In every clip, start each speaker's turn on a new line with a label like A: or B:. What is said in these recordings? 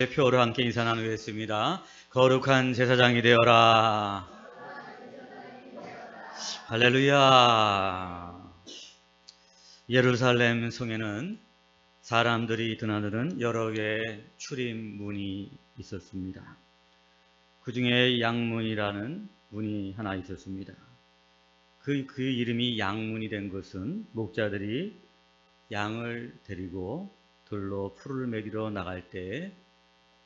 A: 표로 함께 인사 나누겠습니다. 거룩한 제사장이 되어라. 할렐루야. 예루살렘 성에는 사람들이 드나드는 여러 개의 출입문이 있었습니다. 그 중에 양문이라는 문이 하나 있었습니다. 그 이름이 양문이 된 것은 목자들이 양을 데리고 들로 풀을 먹이러 나갈 때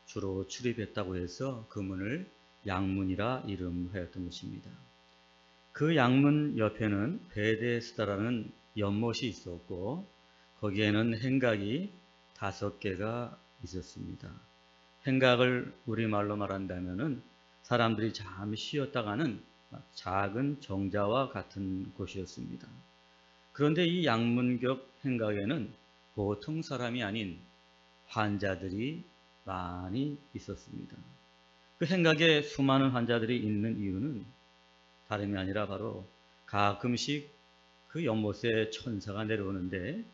A: 주로 출입했다고 해서 그 문을 양문이라 이름하였던 것입니다. 그 양문 옆에는 베데스다라는 연못이 있었고 거기에는 행각이 5개가 있었습니다. 행각을 우리말로 말한다면은 사람들이 잠시 쉬었다가는 작은 정자와 같은 곳이었습니다. 그런데 이 양문격 행각에는 보통 사람이 아닌 환자들이 많이 있었습니다. 그 행각에 수많은 환자들이 있는 이유는 다름이 아니라 바로 가끔씩 그 연못에 천사가 내려오는데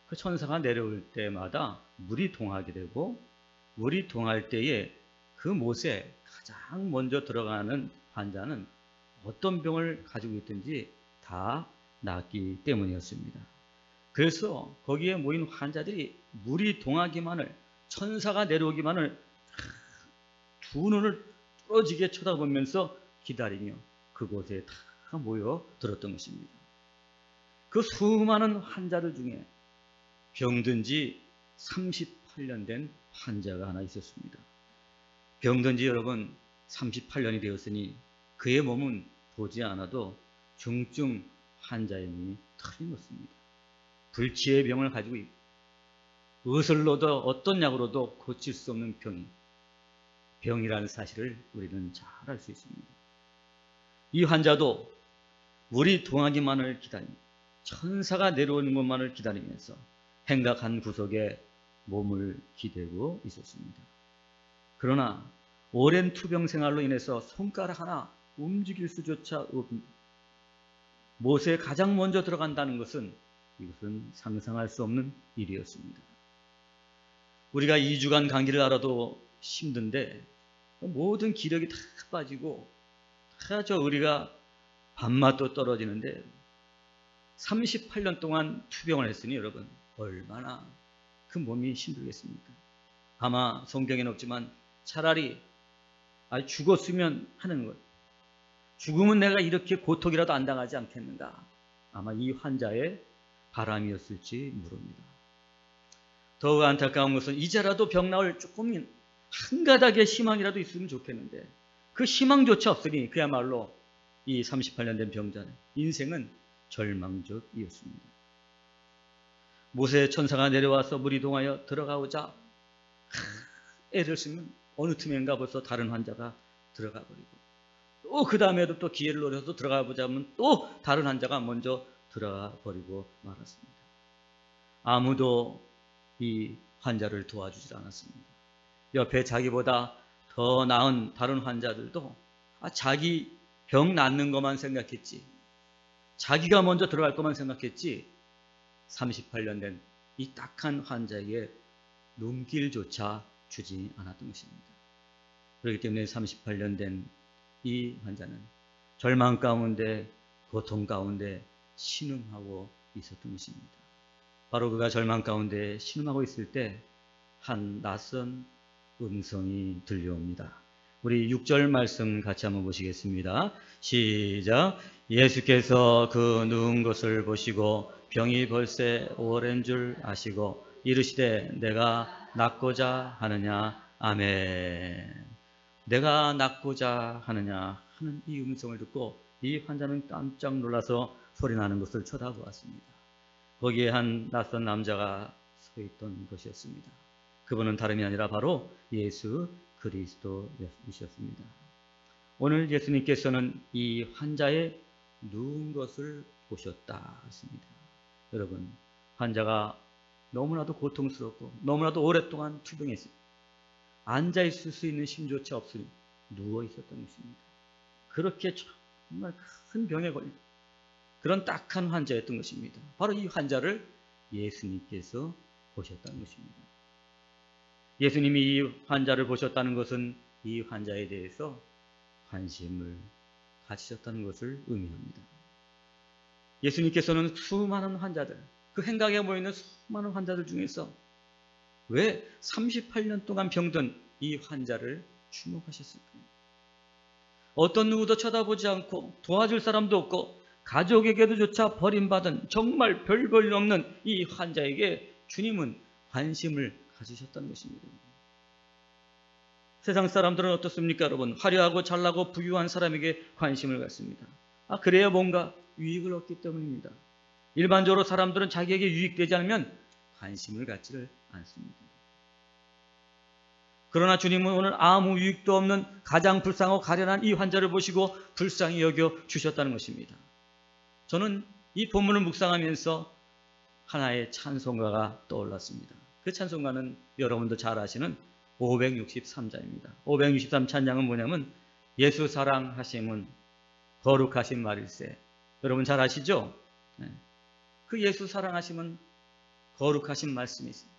A: 그 천사가 내려올 때마다 물이 동하게 되고 물이 동할 때에 그 못에 가장 먼저 들어가는 환자는 어떤 병을 가지고 있든지 다 낫기 때문이었습니다. 그래서 거기에 모인 환자들이 물이 동하기만을 천사가 내려오기만을 두 눈을 뚫어지게 쳐다보면서 기다리며 그곳에 다 모여 들었던 것입니다. 그 수많은 환자들 중에 병든 지 38년 된 환자가 하나 있었습니다. 병든 지 여러분 38년이 되었으니 그의 몸은 보지 않아도 중증 환자의 몸이 틀림없습니다. 불치의 병을 가지고 있고 의술로도 어떤 약으로도 고칠 수 없는 병이라는 사실을 우리는 잘 알 수 있습니다. 이 환자도 물이 동하기만을 기다리며 천사가 내려오는 것만을 기다리면서 행각 한 구석에 몸을 기대고 있었습니다. 그러나 오랜 투병 생활로 인해서 손가락 하나 움직일 수조차 없는 못에 가장 먼저 들어간다는 것은 이것은 상상할 수 없는 일이었습니다. 우리가 2주간 감기를 앓아도 힘든데 모든 기력이 다 빠지고 다 우리가 밥맛도 떨어지는데 38년 동안 투병을 했으니 여러분 얼마나 그 몸이 힘들겠습니까? 아마 성경에는 없지만 차라리 죽었으면 하는 것, 죽으면 내가 이렇게 고통이라도 안 당하지 않겠는가, 아마 이 환자의 바람이었을지 모릅니다. 더욱 안타까운 것은 이제라도 병 나을 조금 한 가닥의 희망이라도 있으면 좋겠는데 그 희망조차 없으니 그야말로 이 38년 된 병자는 인생은 절망적이었습니다. 못에 천사가 내려와서 물이 동하여 들어가오자 애를 쓰면 어느 틈엔가 벌써 다른 환자가 들어가 버리고 또 그 다음에도 또 기회를 노려서 들어가 보자면 또 다른 환자가 먼저 들어가 버리고 말았습니다. 아무도 이 환자를 도와주지 않았습니다. 옆에 자기보다 더 나은 다른 환자들도 자기 병 낫는 것만 생각했지, 자기가 먼저 들어갈 것만 생각했지 38년 된 이 딱한 환자에게 눈길조차 주지 않았던 것입니다. 그렇기 때문에 38년 된 이 환자는 절망 가운데 고통 가운데 신음하고 있었던 것입니다. 바로 그가 절망 가운데 신음하고 있을 때 한 낯선 음성이 들려옵니다. 우리 6절 말씀 같이 한번 보시겠습니다. 시작. 예수께서 그 누운 것을 보시고 병이 벌새 오랜 줄 아시고 이르시되 내가 낫고자 하느냐. 아멘. 내가 낫고자 하느냐 하는 이 음성을 듣고 이 환자는 깜짝 놀라서 소리나는 것을 쳐다보았습니다. 거기에 한 낯선 남자가 서 있던 것이었습니다. 그분은 다름이 아니라 바로 예수 그리스도이셨습니다. 오늘 예수님께서는 이 환자의 누운 것을 보셨다 했습니다. 여러분, 환자가 너무나도 고통스럽고 너무나도 오랫동안 투병했습니다. 앉아있을 수 있는 힘조차 없으니 누워있었던 것입니다. 그렇게 정말 큰 병에 걸린 그런 딱한 환자였던 것입니다. 바로 이 환자를 예수님께서 보셨다는 것입니다. 예수님이 이 환자를 보셨다는 것은 이 환자에 대해서 관심을 가지셨다는 것을 의미합니다. 예수님께서는 수많은 환자들, 그 행각에 모이는 수많은 환자들 중에서 왜 38년 동안 병든 이 환자를 주목하셨을까요? 어떤 누구도 쳐다보지 않고 도와줄 사람도 없고 가족에게도조차 버림받은 정말 별 볼 일 없는 이 환자에게 주님은 관심을 가지셨다는 것입니다. 세상 사람들은 어떻습니까, 여러분? 화려하고 잘나고 부유한 사람에게 관심을 갖습니다. 그래야 뭔가 유익을 얻기 때문입니다. 일반적으로 사람들은 자기에게 유익되지 않으면 관심을 갖지를 않습니다. 그러나 주님은 오늘 아무 유익도 없는 가장 불쌍하고 가련한 이 환자를 보시고 불쌍히 여겨 주셨다는 것입니다. 저는 이 본문을 묵상하면서 하나의 찬송가가 떠올랐습니다. 그 찬송가는 여러분도 잘 아시는 563자입니다. 563 찬양은 뭐냐면 예수 사랑하심은 거룩하신 말일세. 여러분 잘 아시죠? 그 예수 사랑하심은 거룩하신 말씀이 있습니다.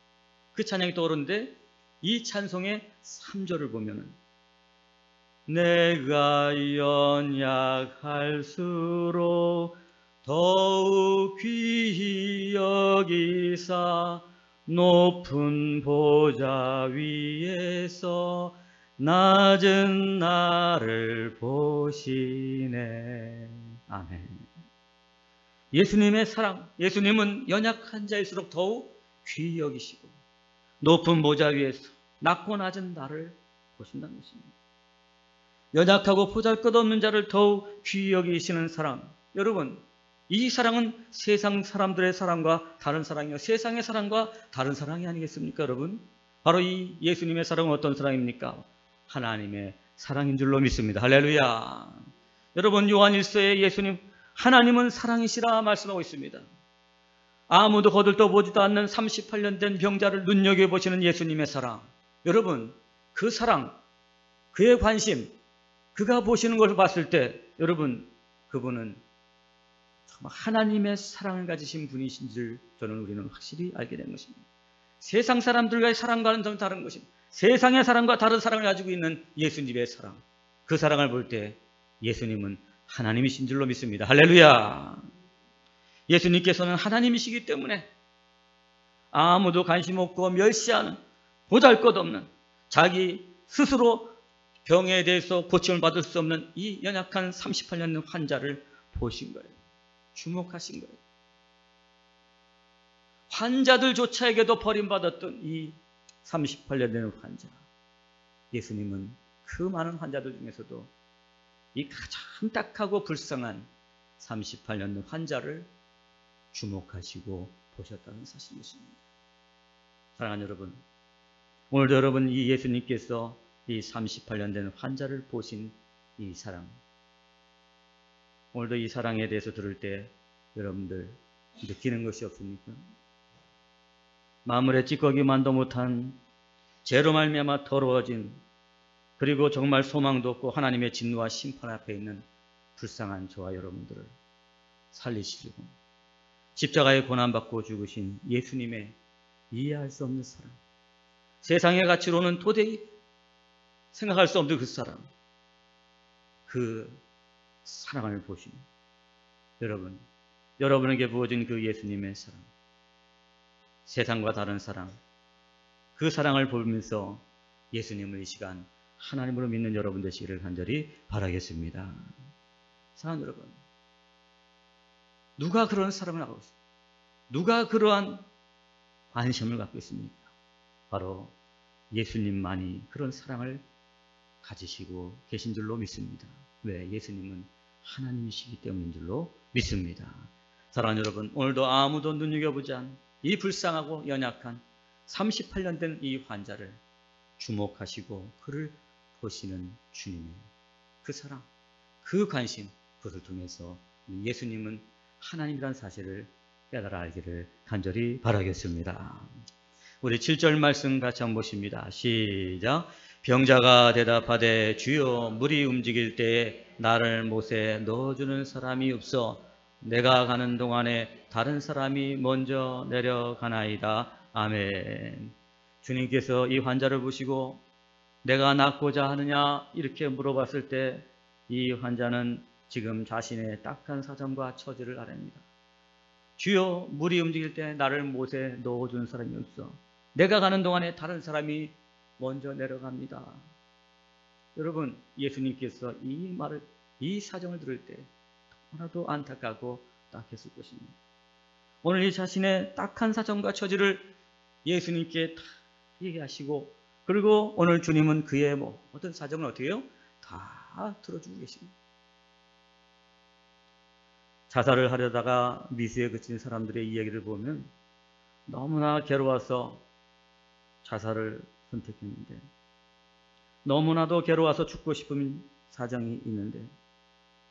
A: 그 찬양이 떠오르는데 이 찬송의 3절을 보면은 내가 연약할수록 더욱 귀히 여기사 높은 보좌 위에서 낮은 나를 보시네. 아멘. 예수님의 사랑, 예수님은 연약한 자일수록 더욱 귀히 여기시고 높은 보좌 위에서 낮고 낮은 나를 보신다는 것입니다. 연약하고 보잘것없는 자를 더욱 귀히 여기시는 사랑. 여러분, 이 사랑은 세상 사람들의 사랑과 다른 사랑이요, 세상의 사랑과 다른 사랑이 아니겠습니까, 여러분? 바로 이 예수님의 사랑은 어떤 사랑입니까? 하나님의 사랑인 줄로 믿습니다. 할렐루야. 여러분, 요한 1서에 예수님 하나님은 사랑이시라 말씀하고 있습니다. 아무도 거들떠보지도 않는 38년 된 병자를 눈여겨보시는 예수님의 사랑. 여러분, 그 사랑, 그의 관심, 그가 보시는 것을 봤을 때 여러분, 그분은 정말 하나님의 사랑을 가지신 분이신 줄 우리는 확실히 알게 된 것입니다. 세상 사람들과의 사랑과는 좀 다른 것입니다. 세상의 사랑과 다른 사랑을 가지고 있는 예수님의 사랑, 그 사랑을 볼 때 예수님은 하나님이신 줄로 믿습니다. 할렐루야. 예수님께서는 하나님이시기 때문에 아무도 관심 없고 멸시하는, 보잘것없는, 자기 스스로 병에 대해서 고침을 받을 수 없는 이 연약한 38년 환자를 보신 거예요. 주목하신 거예요. 환자들조차에게도 버림받았던 이 38년 된 환자, 예수님은 그 많은 환자들 중에서도 이 가장 딱하고 불쌍한 38년 된 환자를 주목하시고 보셨다는 사실이십니다. 사랑하는 여러분, 오늘도 여러분 이 예수님께서 이 38년 된 환자를 보신 이 사랑, 오늘도 이 사랑에 대해서 들을 때 여러분들 느끼는 것이 없습니까? 마물에 찌꺼기만도 못한 죄로 말미암아 더러워진, 그리고 정말 소망도 없고 하나님의 진노와 심판 앞에 있는 불쌍한 저와 여러분들을 살리시려고 십자가에 고난받고 죽으신 예수님의 이해할 수 없는 사랑, 세상의 가치로는 도저히 생각할 수 없는 그 사랑, 그 사랑을 보시는 여러분, 여러분에게 부어진 그 예수님의 사랑, 세상과 다른 사랑, 그 사랑을 보면서 예수님을 이 시간 하나님으로 믿는 여러분 되시기를 간절히 바라겠습니다. 사랑하는 여러분, 누가 그런 사랑을 하고 있습니까? 누가 그러한 관심을 갖고 있습니까? 바로 예수님만이 그런 사랑을 가지시고 계신 줄로 믿습니다. 왜? 예수님은 하나님이시기 때문인 줄로 믿습니다. 사랑하는 여러분, 오늘도 아무도 눈여겨보지 않은 이 불쌍하고 연약한 38년 된 이 환자를 주목하시고 그를 보시는 주님의 그 사랑, 그 관심, 그것을 통해서 예수님은 하나님이라는 사실을 깨달아 알기를 간절히 바라겠습니다. 우리 7절 말씀 같이 한번 보십니다. 시작. 병자가 대답하되 주여, 물이 움직일 때에 나를 못에 넣어주는 사람이 없어 내가 가는 동안에 다른 사람이 먼저 내려가나이다. 아멘. 주님께서 이 환자를 보시고 내가 낫고자 하느냐 이렇게 물어봤을 때 이 환자는 지금 자신의 딱한 사정과 처지를 아랍니다. 주여, 물이 움직일 때 나를 못에 넣어준 사람이 없어. 내가 가는 동안에 다른 사람이 먼저 내려갑니다. 여러분, 예수님께서 이 말을, 이 사정을 들을 때 너무나도 안타깝고 딱했을 것입니다. 오늘 이 자신의 딱한 사정과 처지를 예수님께 다 얘기하시고, 그리고 오늘 주님은 그의 모든 사정을 어떻게 해요? 다 들어주고 계십니다. 자살을 하려다가 미수에 그친 사람들의 이야기를 보면 너무나 괴로워서 자살을 선택했는데, 너무나도 괴로워서 죽고 싶은 사정이 있는데,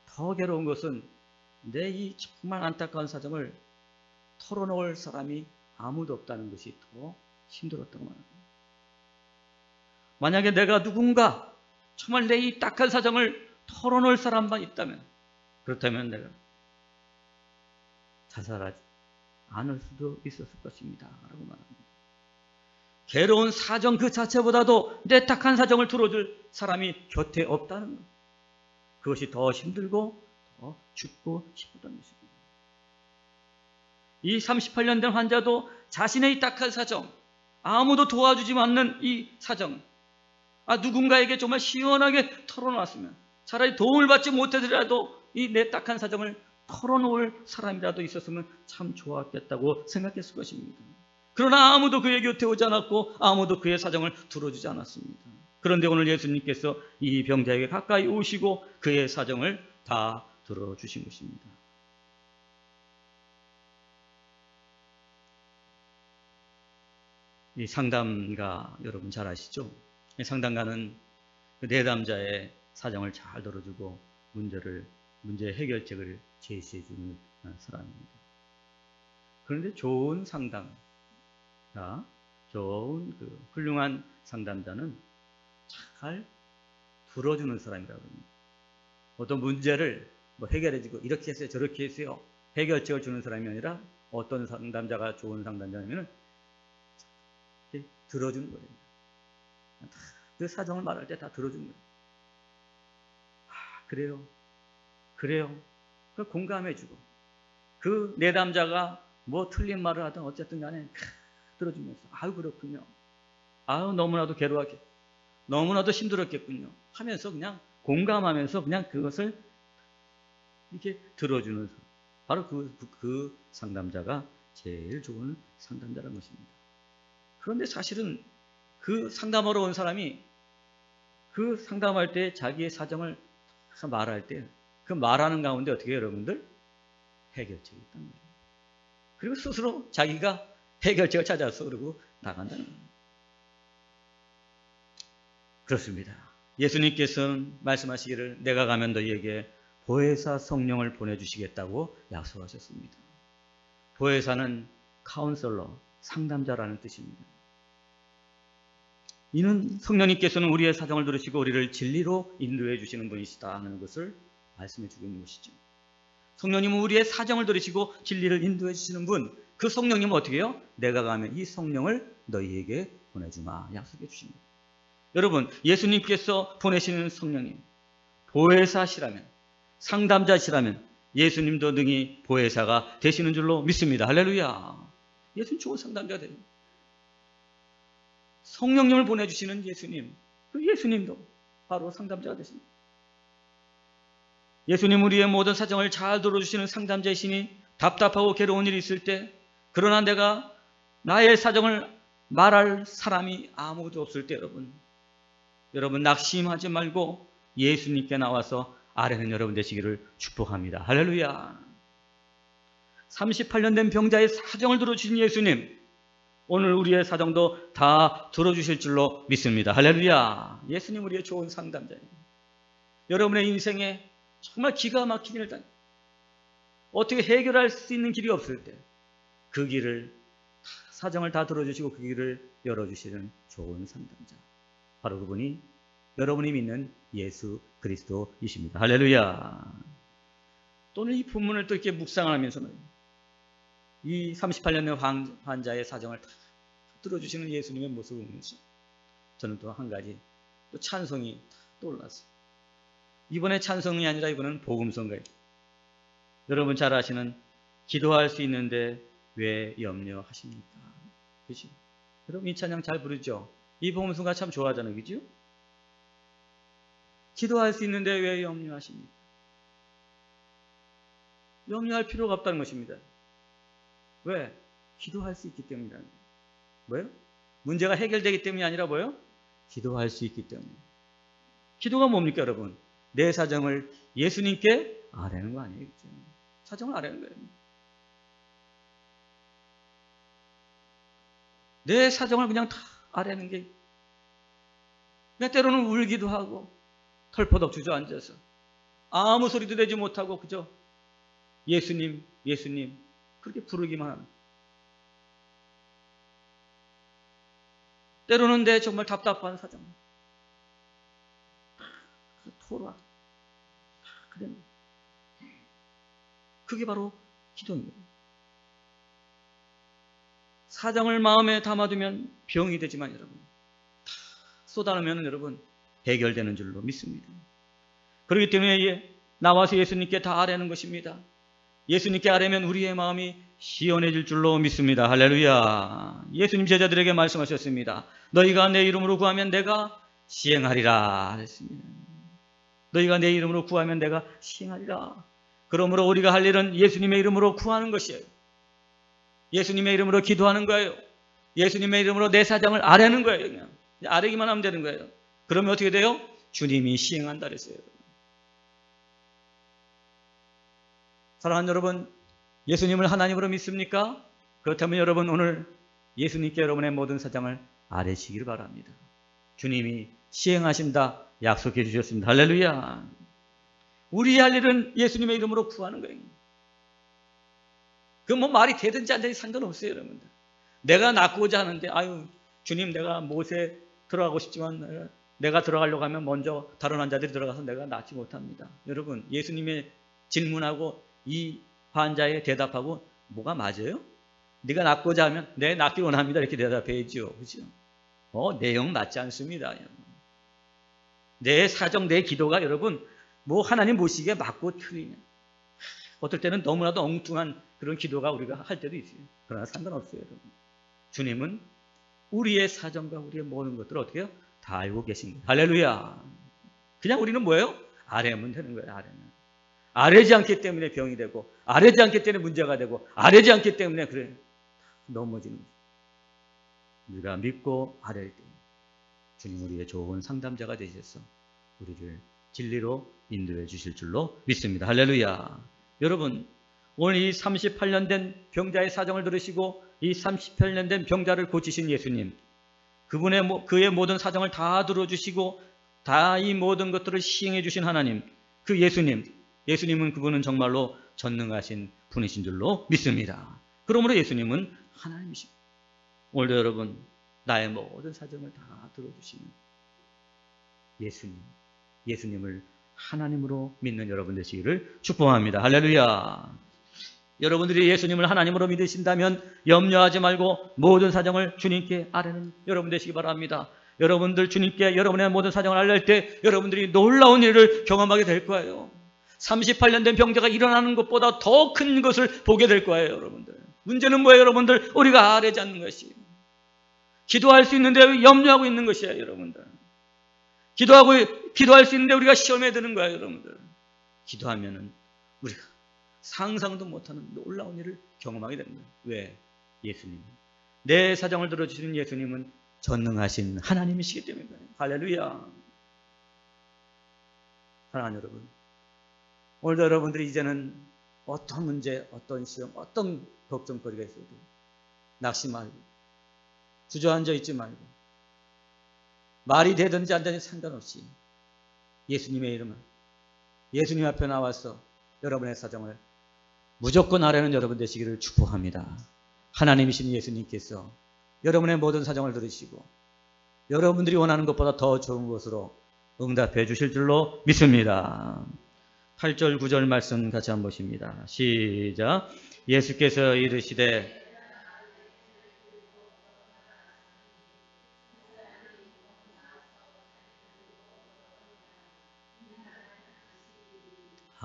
A: 더 괴로운 것은 내 이 정말 안타까운 사정을 털어놓을 사람이 아무도 없다는 것이 더 힘들었다고 말합니다. 만약에 내가 누군가 정말 내 이 딱한 사정을 털어놓을 사람만 있다면, 그렇다면 내가 자살하지 않을 수도 있었을 것입니다 라고 말합니다. 괴로운 사정 그 자체보다도 내 딱한 사정을 들어줄 사람이 곁에 없다는 것, 그것이 더 힘들고 더 죽고 싶었던 것입니다. 이 38년 된 환자도 자신의 이 딱한 사정, 아무도 도와주지 않는 이 사정, 누군가에게 정말 시원하게 털어놨으면, 차라리 도움을 받지 못하더라도 이 내 딱한 사정을 털어놓을 사람이라도 있었으면 참 좋았겠다고 생각했을 것입니다. 그러나 아무도 그의 곁에 오지 않았고 아무도 그의 사정을 들어주지 않았습니다. 그런데 오늘 예수님께서 이 병자에게 가까이 오시고 그의 사정을 다 들어주신 것입니다. 이 상담가 여러분 잘 아시죠? 이 상담가는 그 내담자의 사정을 잘 들어주고 문제 해결책을 제시해 주는 사람입니다. 그런데 좋은 상담가, 좋은 훌륭한 상담자는 잘 들어주는 사람이라고 합니다. 어떤 문제를 해결해주고 이렇게 했어요, 저렇게 했어요, 해결책을 주는 사람이 아니라, 어떤 상담자가 좋은 상담자냐면 들어주는 거예요. 그 사정을 말할 때 다 들어주는 거예요. 그래요. 그 공감해주고, 그 내담자가 틀린 말을 하든 어쨌든 간에 들어주면서, 그렇군요, 너무나도 괴로웠겠, 너무나도 힘들었겠군요 하면서 그냥 공감하면서 그냥 그것을 이렇게 들어주는 사람, 바로 그 상담자가 제일 좋은 상담자라는 것입니다. 그런데 사실은 그 상담하러 온 사람이 그 상담할 때 자기의 사정을 말할 때 그 말하는 가운데 어떻게 해요, 여러분들? 해결책이 있다는 거예요. 그리고 스스로 자기가 해결책을 찾아서 그러고 나간다는 거예요. 그렇습니다. 예수님께서는 말씀하시기를 내가 가면 너희에게 보혜사 성령을 보내주시겠다고 약속하셨습니다. 보혜사는 카운셀러, 상담자라는 뜻입니다. 이는 성령님께서는 우리의 사정을 들으시고 우리를 진리로 인도해 주시는 분이시다 하는 것을 말씀해 주고 있는 것이죠. 성령님은 우리의 사정을 들으시고 진리를 인도해 주시는 분, 그 성령님은 어떻게 해요? 내가 가면 이 성령을 너희에게 보내주마 약속해 주십니다. 여러분, 예수님께서 보내시는 성령님, 보혜사시라면, 상담자시라면 예수님도 능히 보혜사가 되시는 줄로 믿습니다. 할렐루야. 예수님 좋은 상담자가 돼요. 성령님을 보내주시는 예수님, 그 예수님도 바로 상담자가 되십니다. 예수님 우리의 모든 사정을 잘 들어주시는 상담자이시니 답답하고 괴로운 일이 있을 때, 그러나 내가 나의 사정을 말할 사람이 아무도 없을 때 여러분 낙심하지 말고 예수님께 나와서 아뢰는 여러분 되시기를 축복합니다. 할렐루야. 38년 된 병자의 사정을 들어주신 예수님, 오늘 우리의 사정도 다 들어주실 줄로 믿습니다. 할렐루야. 예수님 우리의 좋은 상담자예요. 여러분의 인생에 정말 기가 막힌 일을 당해 어떻게 해결할 수 있는 길이 없을 때 그 길을, 사정을 다 들어주시고 그 길을 열어주시는 좋은 상담자, 바로 그분이 여러분이 믿는 예수 그리스도이십니다. 할렐루야. 또는 이 본문을 또 이렇게 묵상하면서는 이 38년 된 환자의 사정을 다 들어주시는 예수님의 모습을 보면서 저는 또 한 가지 또 찬송이 떠올랐어요. 이번에 찬송이 아니라 이번에는 복음성가예요. 여러분 잘 아시는 기도할 수 있는데 왜 염려하십니까? 그죠? 여러분 이 찬양 잘 부르죠? 이 복음성가 참 좋아하잖아요. 그죠? 기도할 수 있는데 왜 염려하십니까? 염려할 필요가 없다는 것입니다. 왜? 기도할 수 있기 때문이라는 거예요. 뭐예요? 문제가 해결되기 때문이 아니라 뭐예요? 기도할 수 있기 때문에. 기도가 뭡니까 여러분? 내 사정을 예수님께 아뢰는 거 아니에요? 그렇죠? 사정을 아뢰는 거예요. 내 사정을 그냥 다 아뢰는 게, 그냥 때로는 울기도 하고 털퍼덕 주저앉아서 아무 소리도 내지 못하고 그저 예수님 예수님 그렇게 부르기만 하는, 때로는 내 정말 답답한 사정 토라 그래, 그게 바로 기도입니다. 사정을 마음에 담아두면 병이 되지만 여러분 다 쏟아내면 여러분 해결되는 줄로 믿습니다. 그렇기 때문에 나와서 예수님께 다 아뢰는 것입니다. 예수님께 아뢰면 우리의 마음이 시원해질 줄로 믿습니다. 할렐루야. 예수님 제자들에게 말씀하셨습니다. 너희가 내 이름으로 구하면 내가 시행하리라 하셨습니다. 너희가 내 이름으로 구하면 내가 시행하리라. 그러므로 우리가 할 일은 예수님의 이름으로 구하는 것이에요. 예수님의 이름으로 기도하는 거예요. 예수님의 이름으로 내 사정을 아뢰는 거예요. 그냥 아뢰기만 하면 되는 거예요. 그러면 어떻게 돼요? 주님이 시행한다 그랬어요. 사랑하는 여러분, 예수님을 하나님으로 믿습니까? 그렇다면 여러분 오늘 예수님께 여러분의 모든 사정을 아뢰시기를 바랍니다. 주님이 시행하신다 약속해 주셨습니다. 할렐루야. 우리 할 일은 예수님의 이름으로 구하는 거예요. 그 뭐 말이 되든지 안 되든지 상관없어요, 여러분들. 내가 낳고자 하는데 아유 주님 내가 못에 들어가고 싶지만 내가 들어가려고 하면 먼저 다른 환자들이 들어가서 내가 낳지 못합니다. 여러분 예수님의 질문하고 이 환자의 대답하고 뭐가 맞아요? 네가 낳고자 하면 네 낳기 원합니다 이렇게 대답해야죠. 그죠? 내용 맞지 않습니다. 내 사정 내 기도가 여러분 뭐 하나님 보시기에 맞고 틀리냐. 어떨 때는 너무나도 엉뚱한 그런 기도가 우리가 할 때도 있어요. 그러나 상관없어요. 여러분. 주님은 우리의 사정과 우리의 모든 것들을 어떻게 해요? 다 알고 계신 거예요. 할렐루야. 그냥 우리는 뭐예요? 아뢰면 되는 거예요. 아뢰면. 아뢰지 않기 때문에 병이 되고 아뢰지 않기 때문에 문제가 되고 아뢰지 않기 때문에 그래 넘어지는 거예요. 우리가 믿고 아뢰일 때 주님 우리의 좋은 상담자가 되셔서 우리를 진리로 인도해 주실 줄로 믿습니다. 할렐루야. 여러분 오늘 이 38년 된 병자의 사정을 들으시고 이 38년 된 병자를 고치신 예수님, 그의 모든 사정을 다 들어주시고 다 이 모든 것들을 시행해 주신 하나님, 그 예수님은 그분은 정말로 전능하신 분이신 줄로 믿습니다. 그러므로 예수님은 하나님이십니다. 오늘도 여러분 나의 모든 사정을 다 들어주시는 예수님을 하나님으로 믿는 여러분 되시기를 축복합니다. 할렐루야. 여러분들이 예수님을 하나님으로 믿으신다면 염려하지 말고 모든 사정을 주님께 아뢰는 여러분 되시기 바랍니다. 여러분들 주님께 여러분의 모든 사정을 알릴 때 여러분들이 놀라운 일을 경험하게 될 거예요. 38년 된 병자가 일어나는 것보다 더 큰 것을 보게 될 거예요. 여러분들. 문제는 뭐예요? 여러분들 우리가 아뢰지 않는 것이에요. 기도할 수 있는데 염려하고 있는 것이에요. 여러분들. 기도할 수 있는데 우리가 시험에 드는 거예요. 여러분들. 기도하면은 우리가 상상도 못하는 놀라운 일을 경험하게 됩니다. 왜? 예수님. 내 사정을 들어주시는 예수님은 전능하신 하나님이시기 때문입니다. 할렐루야. 사랑하는 여러분. 오늘도 여러분들이 이제는 어떤 문제, 어떤 시험, 어떤 걱정거리가 있어도 낙심 말고 주저앉아 있지 말고 말이 되든지 안 되든지 상관없이 예수님의 이름을 예수님 앞에 나와서 여러분의 사정을 무조건 아뢰는 여러분 되시기를 축복합니다. 하나님이신 예수님께서 여러분의 모든 사정을 들으시고 여러분들이 원하는 것보다 더 좋은 것으로 응답해 주실 줄로 믿습니다. 8절 9절 말씀 같이 한번 보십니다. 시작. 예수께서 이르시되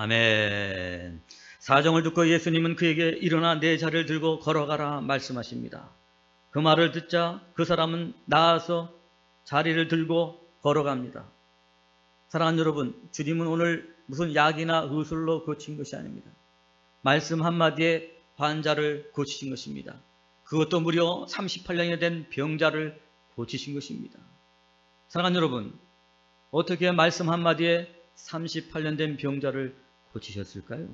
A: 아멘. 사정을 듣고 예수님은 그에게 일어나 내 자리를 들고 걸어가라 말씀하십니다. 그 말을 듣자 그 사람은 나아서 자리를 들고 걸어갑니다. 사랑하는 여러분, 주님은 오늘 무슨 약이나 의술로 고친 것이 아닙니다. 말씀 한마디에 환자를 고치신 것입니다. 그것도 무려 38년이 된 병자를 고치신 것입니다. 사랑하는 여러분, 어떻게 말씀 한마디에 38년 된 병자를 고치셨을까요?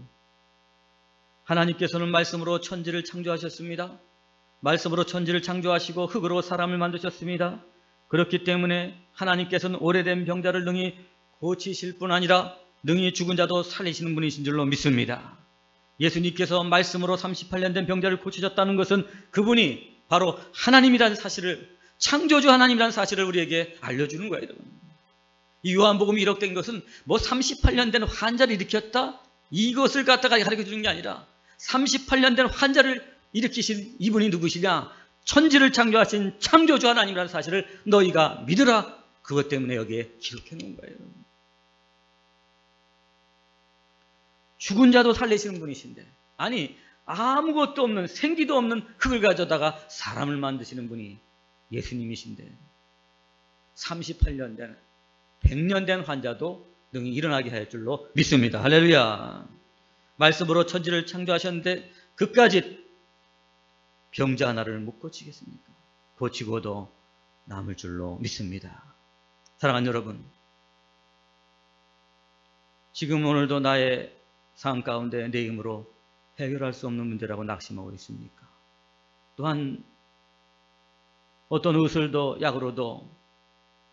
A: 하나님께서는 말씀으로 천지를 창조하셨습니다. 말씀으로 천지를 창조하시고 흙으로 사람을 만드셨습니다. 그렇기 때문에 하나님께서는 오래된 병자를 능히 고치실 뿐 아니라 능히 죽은 자도 살리시는 분이신 줄로 믿습니다. 예수님께서 말씀으로 38년 된 병자를 고치셨다는 것은 그분이 바로 하나님이라는 사실을, 창조주 하나님이라는 사실을 우리에게 알려주는 거예요. 이 요한복음이 이렇게 된 것은 뭐 38년 된 환자를 일으켰다? 이것을 갖다가 가르쳐주는 게 아니라 38년 된 환자를 일으키신 이분이 누구시냐? 천지를 창조하신 창조주 하나님이라는 사실을 너희가 믿으라. 그것 때문에 여기에 기록해 놓은 거예요. 죽은 자도 살리시는 분이신데, 아니 아무것도 없는, 생기도 없는 흙을 가져다가 사람을 만드시는 분이 예수님이신데 38년 된, 100년 된 환자도 능히 일어나게 할 줄로 믿습니다. 할렐루야. 말씀으로 천지를 창조하셨는데 그까짓 병자 하나를 못 고치겠습니까? 고치고도 남을 줄로 믿습니다. 사랑하는 여러분, 지금 오늘도 나의 삶 가운데 내 힘으로 해결할 수 없는 문제라고 낙심하고 있습니까? 또한 어떤 의술도 약으로도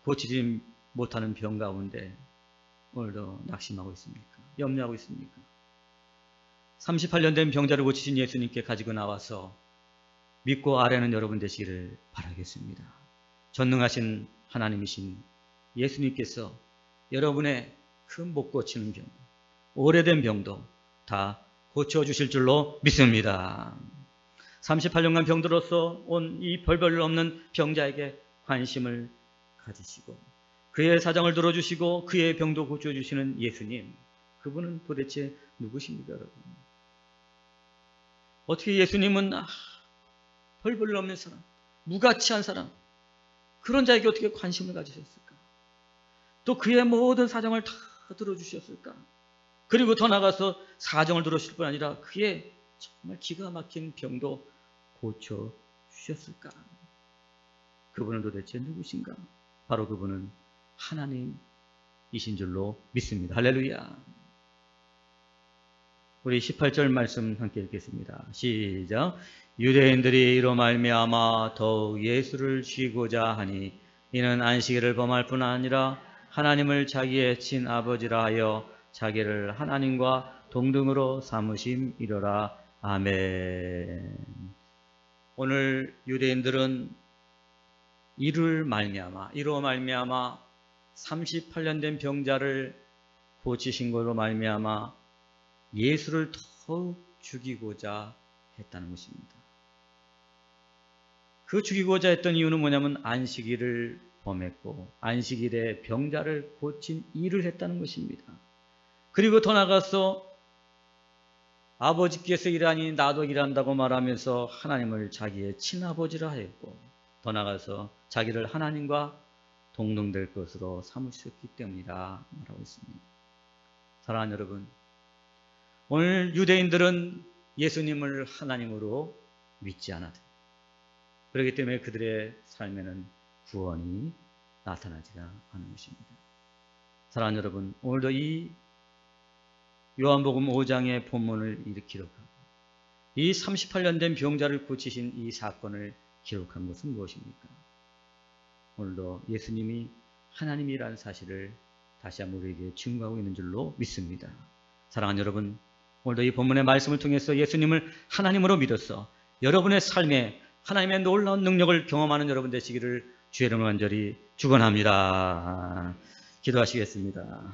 A: 고치지 못하는 병 가운데 오늘도 낙심하고 있습니까? 염려하고 있습니까? 38년 된 병자를 고치신 예수님께 가지고 나와서 믿고 아뢰는 여러분 되시기를 바라겠습니다. 전능하신 하나님이신 예수님께서 여러분의 그 못 고치는 병, 오래된 병도 다 고쳐주실 줄로 믿습니다. 38년간 병들어서 온 이 벌벌 없는 병자에게 관심을 가지시고 그의 사정을 들어주시고 그의 병도 고쳐주시는 예수님, 그분은 도대체 누구십니까, 여러분? 어떻게 예수님은 벌벌 없는 사람, 무가치한 사람, 그런 자에게 어떻게 관심을 가지셨을까? 또 그의 모든 사정을 다 들어주셨을까? 그리고 더 나가서 사정을 들어주실 뿐 아니라 그의 정말 기가 막힌 병도 고쳐주셨을까? 그분은 도대체 누구신가? 바로 그분은 하나님이신 줄로 믿습니다. 할렐루야. 우리 18절 말씀 함께 읽겠습니다. 시작. 유대인들이 이로 말미암아 더욱 예수를 쥐고자 하니 이는 안식일을 범할 뿐 아니라 하나님을 자기의 친아버지라 하여 자기를 하나님과 동등으로 삼으심이로라. 아멘. 오늘 유대인들은 이로 말미암아 38년 된 병자를 고치신 걸로 말미암아 예수를 더욱 죽이고자 했다는 것입니다. 그 죽이고자 했던 이유는 뭐냐면 안식일을 범했고 안식일에 병자를 고친 일을 했다는 것입니다. 그리고 더 나가서 아버지께서 일하니 나도 일한다고 말하면서 하나님을 자기의 친아버지라 하였고 더 나가서 자기를 하나님과 동등될 것으로 삼으셨기 때문이라 말하고 있습니다. 사랑하는 여러분, 오늘 유대인들은 예수님을 하나님으로 믿지 않았다. 그렇기 때문에 그들의 삶에는 구원이 나타나지가 않은 것입니다. 사랑하는 여러분, 오늘도 이 요한복음 5장의 본문을 기록하고 이 38년 된 병자를 고치신 이 사건을 기록한 것은 무엇입니까? 오늘도 예수님이 하나님이라는 사실을 다시 한번 우리에게 증거하고 있는 줄로 믿습니다. 사랑하는 여러분, 오늘도 이 본문의 말씀을 통해서 예수님을 하나님으로 믿어서 여러분의 삶에 하나님의 놀라운 능력을 경험하는 여러분 되시기를 주의 이름으로 간절히 축원합니다. 기도하시겠습니다.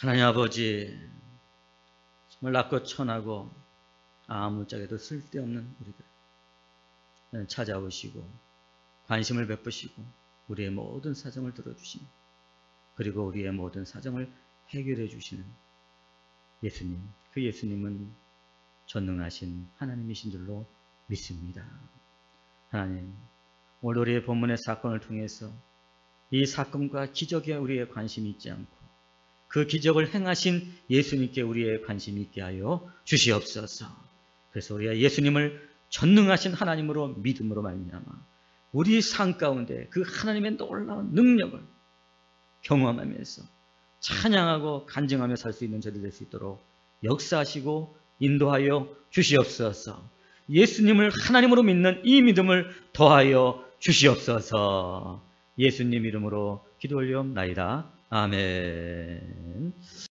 A: 하나님 아버지, 정말 낮고 천하고 아무짝에도 쓸데없는 우리들 찾아오시고 관심을 베푸시고 우리의 모든 사정을 들어주시니 그리고 우리의 모든 사정을 해결해 주시는 예수님, 그 예수님은 전능하신 하나님이신 줄로 믿습니다. 하나님, 오늘 우리의 본문의 사건을 통해서 이 사건과 기적에 우리의 관심이 있지 않고 그 기적을 행하신 예수님께 우리의 관심이 있게 하여 주시옵소서. 그래서 우리가 예수님을 전능하신 하나님으로 믿음으로 말미암아 우리 삶 가운데 그 하나님의 놀라운 능력을 경험하면서 찬양하고 간증하며 살 수 있는 저들 될 수 있도록 역사하시고 인도하여 주시옵소서. 예수님을 하나님으로 믿는 이 믿음을 더하여 주시옵소서. 예수님 이름으로 기도 올리옵나이다. 아멘.